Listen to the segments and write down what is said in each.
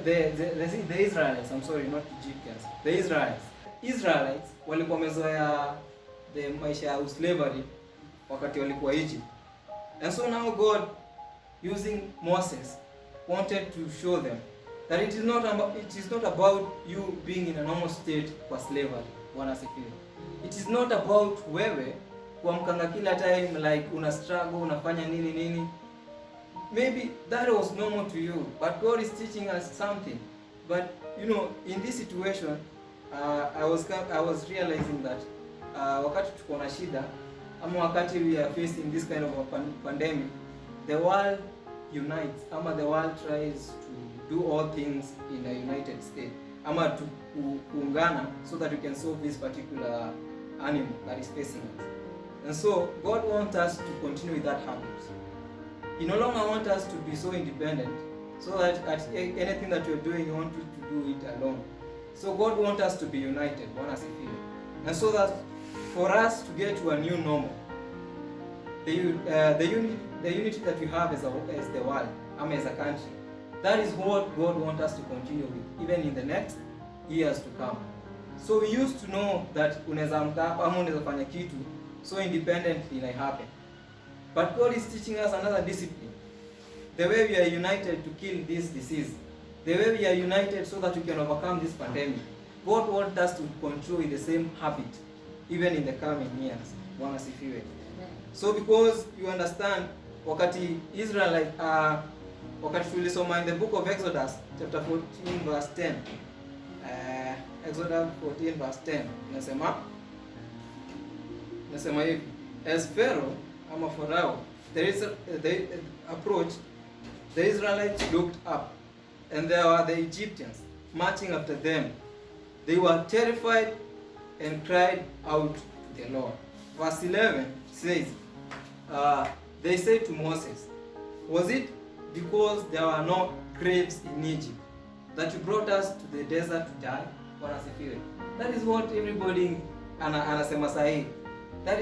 the Israelites, I'm sorry, not Egyptians, the Israelites walikuwa wamezoea the maisha ya slavery wakati walikuwa Egypt. And so now God, using Moses, wanted to show them that it is not about you being in a normal state kwa slavery. Bwana asifiwe. It is not about wewe kuamkanga kila time like una struggle, unafanya nini. Maybe that was normal to you, but God is teaching us something. But you know, in this situation, I was realizing that wakati tuko na shida ama wakati we are facing this kind of a pandemic, the world unites, ama the world tries to do all things in a united state, ama to kuungana so that we can solve this particular animal that is facing us. And so God wants us to continue with that habit. He no longer wants us to be so independent, so that at anything that you're doing, you want to do it alone. So God wants us to be united, and so that for us to get to a new normal, the unity that we have as the world, as a country, that is what God wants us to continue with, even in the next years to come. So we used to know that unaweza amka hapa ama unaweza fanya kitu so independently it happen. But God is teaching us another discipline. The way we are united to kill this disease, the way we are united so that we can overcome this pandemic, God wants us to continue with the same habit even in the coming years. Bwana sifiwe. So because you understand, wakati Israelite wakati tulisoma in the book of Exodus chapter 14 verse 10, Exodus 14 verse 10 nasema hivi, as Pharaoh ama Pharaoh they approached, the Israelites looked up, and there were the Egyptians marching after them. They were terrified and cried out to the Lord. Verse 11 says, they said to Moses, was it because there were no graves in Egypt that you brought us to the desert to die? That is what everybody anasema sahi. That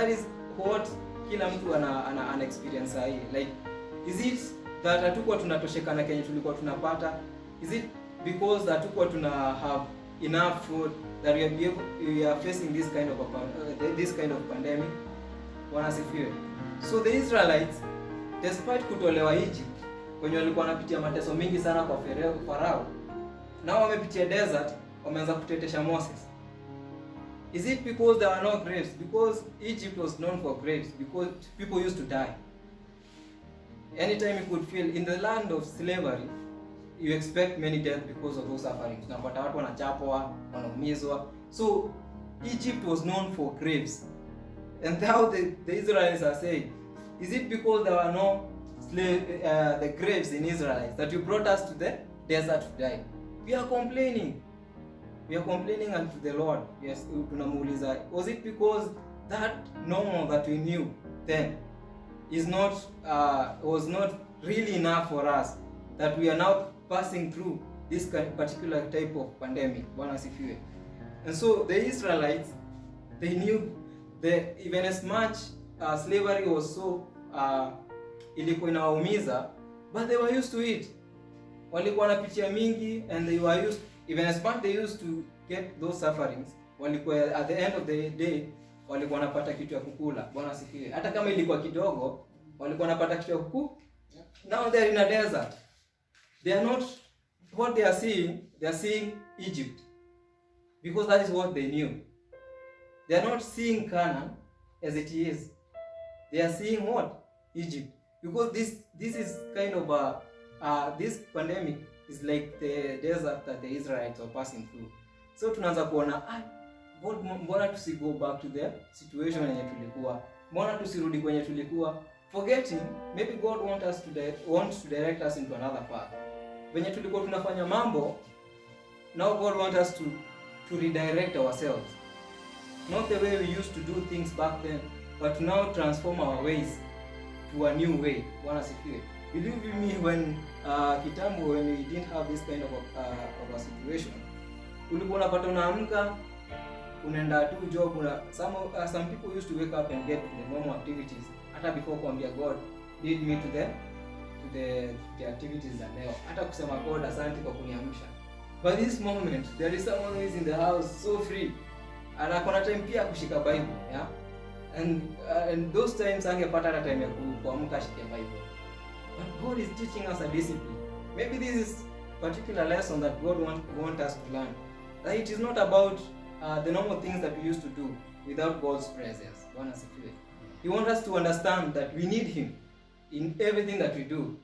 is what kila mtu ana experience sahi. Like, is it that hatukuwa tunatosheka na kenye tulikuwa tunapata? Is it because hatukuwa tuna have enough food that we are facing this kind of pandemic? Wanasifiwe. So the Israelites, despite kutolewa Egypt, kwenye walikuwa wanapitia mateso mingi sana kwa Farao, nao wamepitia desert, wameanza kutetesha Moses. Is it because there were no graves? Because Egypt was known for graves, because people used to die. Anytime you could feel in the land of slavery, you expect many deaths because of those sufferings. Unapata watu wanachapwa, wanaumizwa. So Egypt was known for graves. And now the Israelites are saying, is it because there were no the graves in Israel that you brought us to the desert to die? We are complaining. We are complaining unto the Lord. Yes, tunamuuliza, was it because that normal that we knew then was not really enough for us, that we are now passing through this particular type of pandemic? Bwana sifiwe. And so the Israelites, they knew that even as much slavery was so ilikuwa inawaumiza, but they were used to it. Walikuwa wanapitia mingi, and they were used, even as much they used to get those sufferings, walikuwa at the end of the day walikuwa wanapata kitu ya kukula. Bwana sifiwe. Hata kama ilikuwa kidogo, walikuwa wanapata kitu ya kukula. Now they are in a desert. They are not what they are seeing Egypt, because that is what they knew. They are not seeing Canaan as it is. They are seeing what? Egypt. Because this is kind of this pandemic is like the desert that the Israelites are passing through. So tunaanza kuona, mbona tusi go back to the situation yenye tulikuwa? Mbona tusirudi kwenye tulikuwa? Forgetting, maybe God wants to direct us into another path. Venye tulikuwa tunafanya mambo, now God wants us to redirect ourselves. Not the way we used to do things back then, but to now transform our ways to a new way. Bwana sifiwe. Believe me, when kitambo, when we didn't have this kind of a situation, ulikuwa unapata unaamka, unaenda tu job, some people used to wake up and get to the normal activities hata before kuambia God lead me to the activities za leo, hata kusema God asante kwa kuniamsha. But this moment there is someone who is in the house so free, and akona time pia kushika Bible, yeah, and those times angepata hata time ya kuamka ashike Bible. But God is teaching us a discipline. Maybe this is particular lesson that God want us to learn, that it is not about the normal things that we used to do without God's presence. Bwana sifiwe. He wants us to understand that we need Him in everything that we do.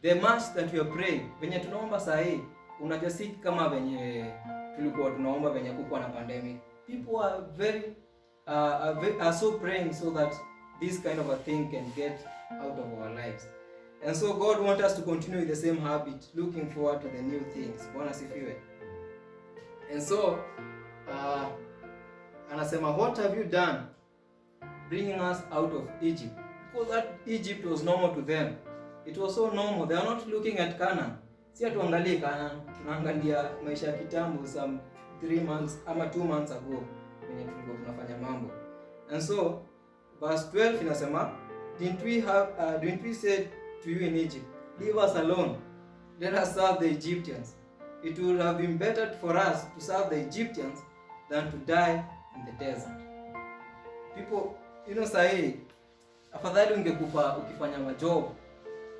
The much that we are praying, venye tunaomba saa hii, unajua si kama venye tulikuwa tunaomba venye kukuwa na pandemic. People are so praying so that this kind of a thing can get out of our lives. And so God wants us to continue with the same habit, looking forward to the new things. Bwana sifiwe. And so anasema, what have you done bringing us out of Egypt? Because that Egypt was normal to them. It was so normal. They are not looking at Canaan. Si atuangalie Canaan, tunaangalia maisha ya kitambo some 3 months ama 2 months ago when tulikuwa tunafanya mambo. And so verse 12 inasema, didn't we say to you in Egypt, leave us alone, let us serve the Egyptians? It would have been better for us to serve the Egyptians than to die in the desert. People, sahi afadhali ungekufa ukifanya majob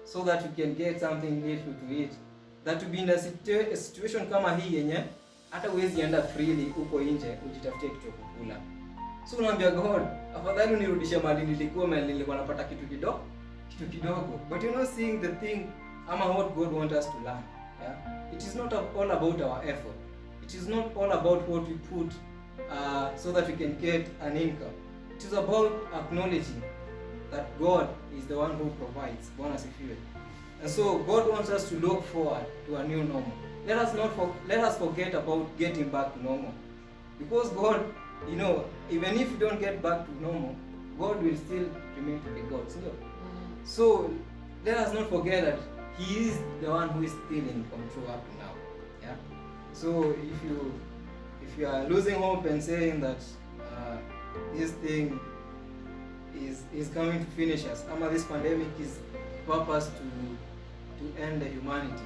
so that you can get something little to eat, that to be in a situation kama hii yenye hata huwezi enda freely huko nje ujitafutie kitu kukula. So unaambia God, afadhali unirudishe mahali nilikuwa napata kitu kidogo. But seeing the thing ama what God wants us to learn. Yeah? It is not all about our effort. It is not all about what we put so that we can get an income. It is about acknowledging that God is the one who provides. Bwana sifiwe. And so God wants us to look forward to a new normal. Let us forget about getting back to normal. Because God, even if you don't get back to normal, God will still remain to be God. So let us not forget that He is the one who is still in control up to now. Yeah. So if you are losing hope and saying that this thing is coming to finish us, this pandemic is purpose to end the humanity,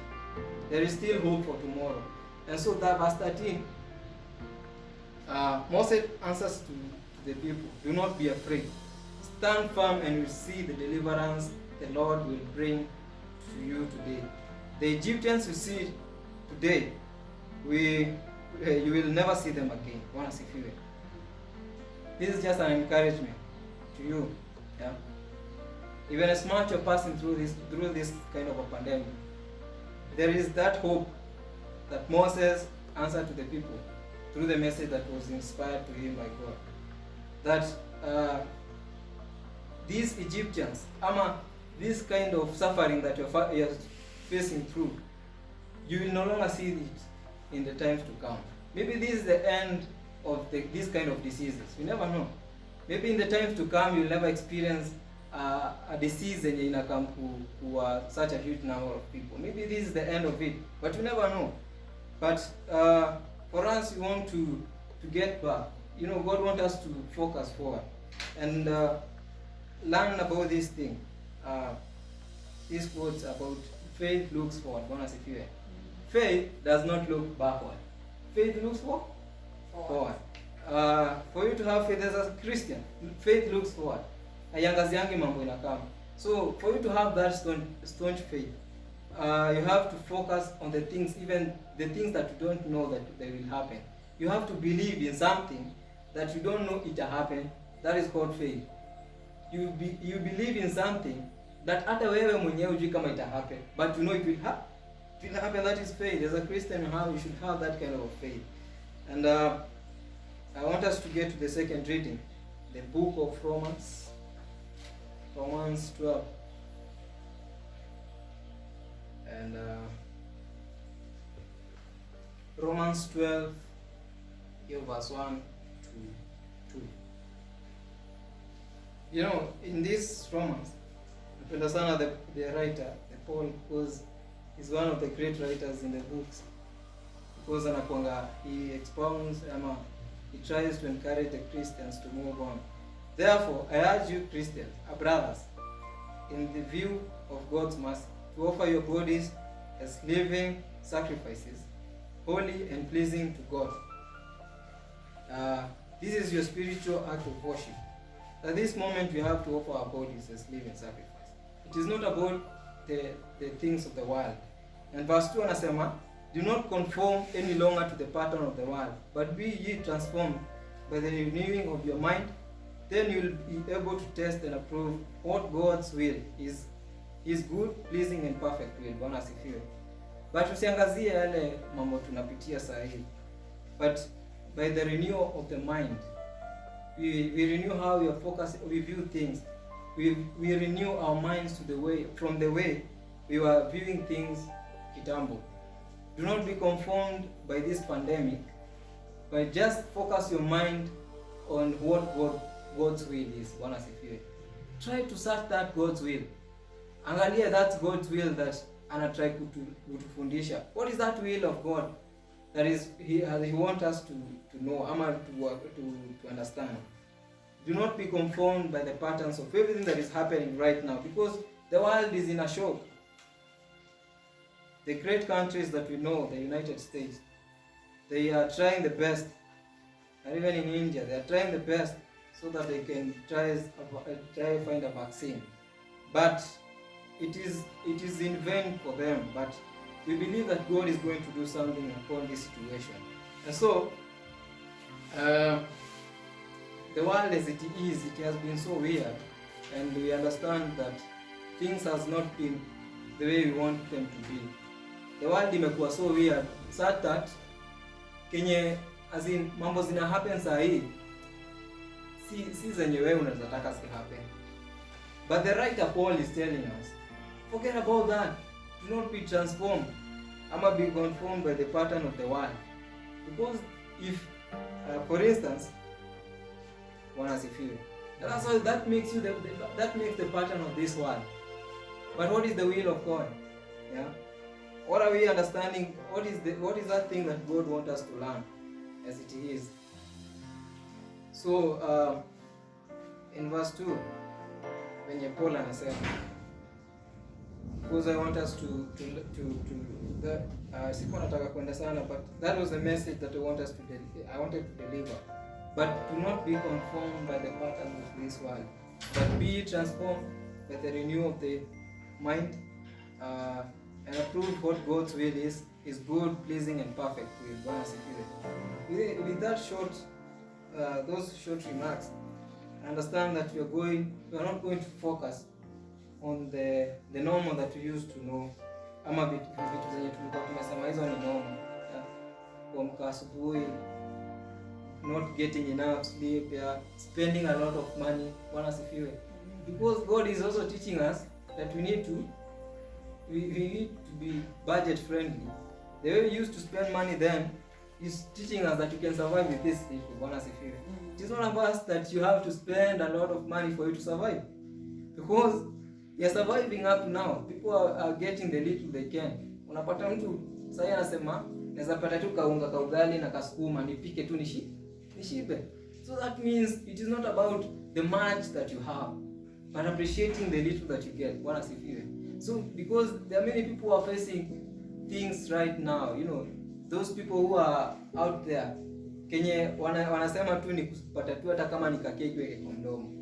there is still hope for tomorrow. And so that verse 13, Moses answers to the people, do not be afraid. Stand firm and you see the deliverance the Lord will bring to you today. The Egyptians you see today, you will never see them again. Bwana sifiwe. This is just an encouragement to you. Yeah. Even as much you're passing through this kind of a pandemic, there is that hope that Moses answered to the people through the message that was inspired to him by God. That these Egyptians, this kind of suffering that you're facing through, you will no longer see it in the times to come. Maybe this is the end of this kind of diseases. We never know. Maybe in the times to come you'll never experience a disease and in come to such a huge number of people. Maybe this is the end of it, but you never know. But for us, we want to get back. God wants us to focus forward and learn about this thing. These quotes about faith looks forward. Faith does not look backward. Faith looks forward. For you to have faith as a Christian, faith looks forward. Ayangaziangi mambo inakama. So for you to have that staunch faith, you have to focus on the things, even the things that you don't know that they will happen. You have to believe in something that you don't know it will happen. That is called faith. You believe in something that hata wewe mwenyewe hujui kama ita happen, but you know it will happen. It will happen. That is faith. As a Christian, you should have that kind of faith. And I want us to get to the second reading, the book of Romans 12. And Romans 12, verse 1 to 2. In this Romans, napenda sana the writer, the Paul, because he's one of the great writers in the books. Because he expounds, he tries to encourage the Christians to move on. Therefore, I urge you Christians, brothers, in the view of God's mercy, to offer your bodies as living sacrifices, holy and pleasing to God. This is your spiritual act of worship. At this moment, we have to offer our bodies as living sacrifice. It is not about the things of the world. And verse 2 anasema, do not conform any longer to the pattern of the world, but be ye transformed by the renewing of your mind. Then you will be able to test and approve what God's will is, His good, pleasing and perfect will. Bwana asifiwe. But usiangazie yale mambo tunapitia saa hii. But by the renewal of the mind, we renew how we are focused, we view things. We renew our minds to the way, from the way we were viewing things kitambo. Do not be conformed by this pandemic, but just focus your mind on what God's will is. Bwana sifiwe. Try to search that God's will. Angalia that God's will that anatry kutufundisha. What is that will of God that is He wants us to know, ama to understand? Do not be conformed by the patterns of everything that is happening right now, because the world is in a shock. The great countries that we know, the United States, they are trying the best, and even in India, they are trying the best so that they can try find a vaccine. But it is in vain for them. But we believe that God is going to do something upon this situation. And so, the world as it is, it has been so weird, and we understand that things has not been the way we want them to be. The world imekuwa so weird, such that kenye as in mambo zina happen saa hii si zenye wewe unazotaka si happen. But the writer Paul is telling us, forget about that. Do not be transformed, ama be conformed by the pattern of the world. Because if, for instance, that's why that makes you that makes the pattern of this world. But what is the will of God? Yeah. What are we understanding? What is that thing that God wants us to learn as it is? So in verse 2, when Paul anasema, because I want us to sikuwa nataka kwenda sana, but that was the message that I wanted to deliver. But do not be conformed by the pattern of this world, but be transformed by the renewal of the mind, and approve what God's will is good, pleasing, and perfect will. With that those short remarks, I understand that we are not going to focus on the normal that we used to know, ama vitu zenye tulikuwa tumesema hizo ni normal. Kuamka asubuhi, not getting enough sleep, spending a lot of money. Bwana sifiwe. Because God is also teaching us that we need to be budget friendly. The way we used to spend money then is teaching us that you can survive with this little. Bwana sifiwe. It is not about that you have to spend a lot of money for you to survive, because you're surviving up now. People are getting the little they can. Unapata mtu sasa anasema naweza pata tu kaunga ka ugali na kasukuma nipike tu nishibe. So that means it is not about the much that you have, but appreciating the little that you get. Bwana sifiwe. So because there are many people who are facing things right now, those people who are out there, kenye wanasema tu ni kupata tu hata kama ni kakeki weke kwa mdomo.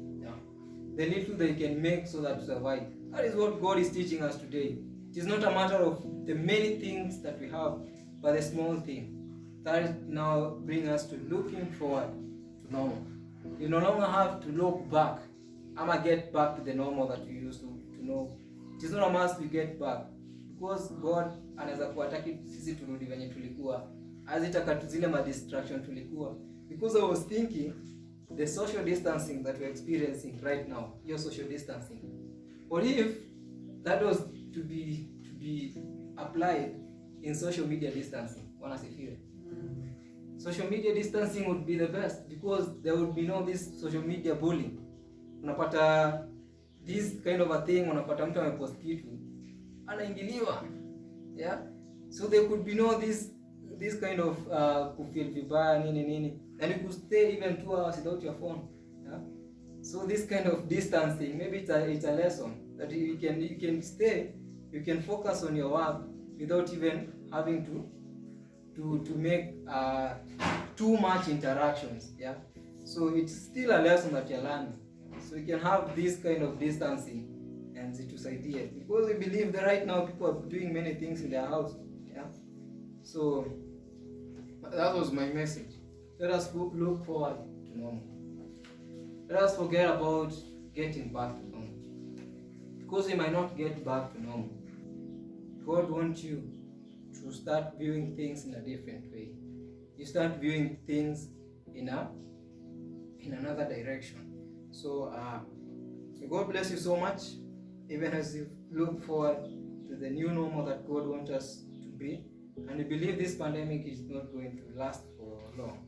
The little they can make so that to survive. That is what God is teaching us today. It is not a matter of the many things that we have, but the small thing that now bring us to looking forward to normal. You no longer have to look back. I'ma get back to the normal that we used to know. It is not a must we get back, because God anaweza kuataki sisi turudi venye tulikuwa, azitaka zile distraction tulikuwa. Because I was thinking the social distancing that we're experiencing right now, your social distancing, what if that was to be applied in social media distancing? Wanasifiwe. Social media distancing would be the best, because there would be no this social media bullying. Unapata this kind of a thing, unapata mtu amepost kitu anaingiliwa, so there could be no this kind of kufeel vibaya nini, and you could stay even 2 hours without your phone. So this kind of distancing, maybe it's a lesson that you can stay you can focus on your work without even having to make too much interactions. Yeah, so it's still a lesson that you're learning. So you can have this kind of distancing and zitusaidia, because we believe that right now people are doing many things in their house. Yeah, so that was my message. Let us look forward to normal. Let us forget about getting back to normal, because we might not get back to normal. God wants you to start viewing things in a different way. You start viewing things in another direction. So God bless you so much, even as you look forward to the new normal that God wants us to be. And we believe this pandemic is not going to last for long.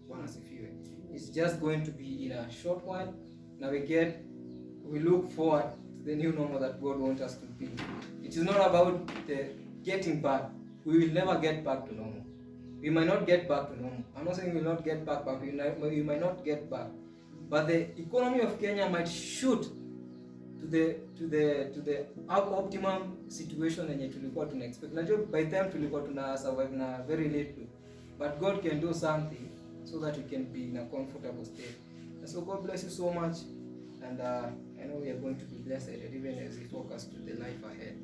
It's just going to be in a short while. Now we look forward to the new normal that God wants us to be. It is not about the getting back. We will never get back to normal. We might not get back to normal. I'm not saying we will not get back, but we might not get back. But the economy of Kenya might shoot to the optimum situation yenye tulikuwa tuna expect. Najua by time tulikuwa tuna survive na very little, but God can do something so that we can be in a comfortable state. And so God bless you so much, and I know we are going to be blessed even as we focus to the life ahead.